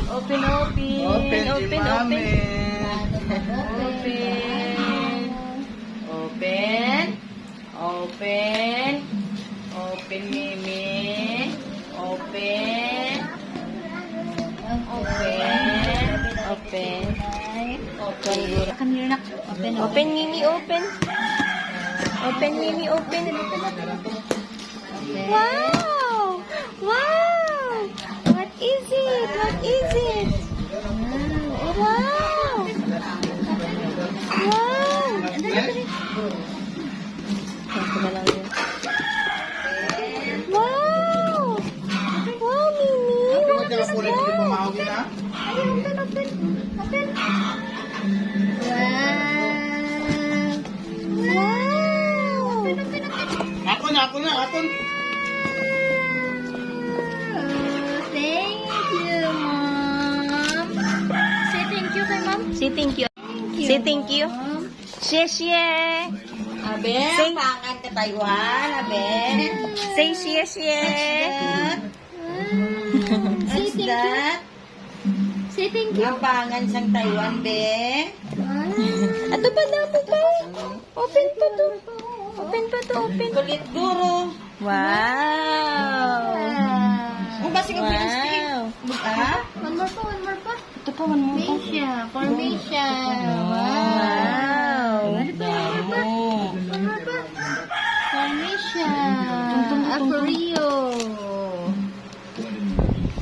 Open, open. Open, Open, Mami. open. Open. Open. Open, Mimi. Open. Open. Open. Open. Open, Mimi, open. Open, Mimi, open. Wow! Wow! What is it? What is it? Wow! Wow! Ito na lang yun. Wow! Wow, Mimi! What is that? Wow! Wow! Ako na. Thank you, Mom. Say thank you kay Mom. Say thank you. Say thank you. Xie. Abe, Say- pangan ka Taiwan, abe. Say xie. What's that? Say thank you. Ang pangan sang Taiwan, be. Ato pa na mo ba? Open pa to. Open pa to, open. Kulit guro. Wow. Kung ba sige pinastik? Wow. Ha? One more pa. Ito pa, one more pa. Formation. Wow. Formation. Afurio.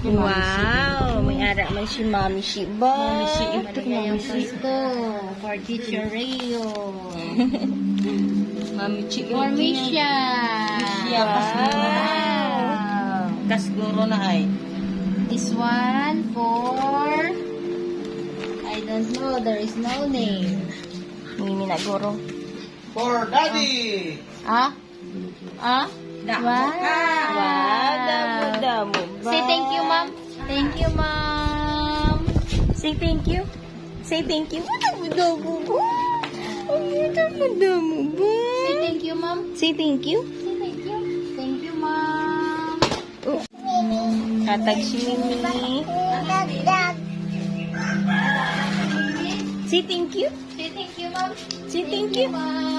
Wow. May ara man si Mami Shiba. Mami Shiba. Ito yung Pasko. For Teacher Rio. Mami Chi. Formation. Siya, kasguro na ay. This one for... I don't know. There is no name. Mimi na guro. For Daddy. Ah? Ah? Damo Wow. ka. Wow. Damo ba? Say thank you, Mom. Thank you, Mom. Say thank you. Say thank you. Damo ba? Damo ba? Say thank you, Mom. Say thank you. Say thank you. Thank you, Mom. Oh. Katag si Mimi. Say thank you. Say thank you, Mom. Say thank you.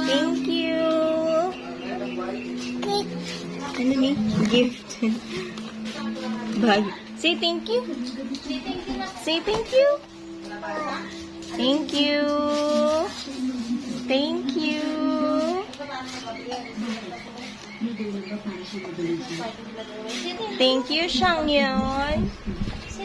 Thank you. Ano ni? Gift. Bye. Say thank you. Say thank you. Say thank you. Thank you. Thank you. Thank you, Shangyeon.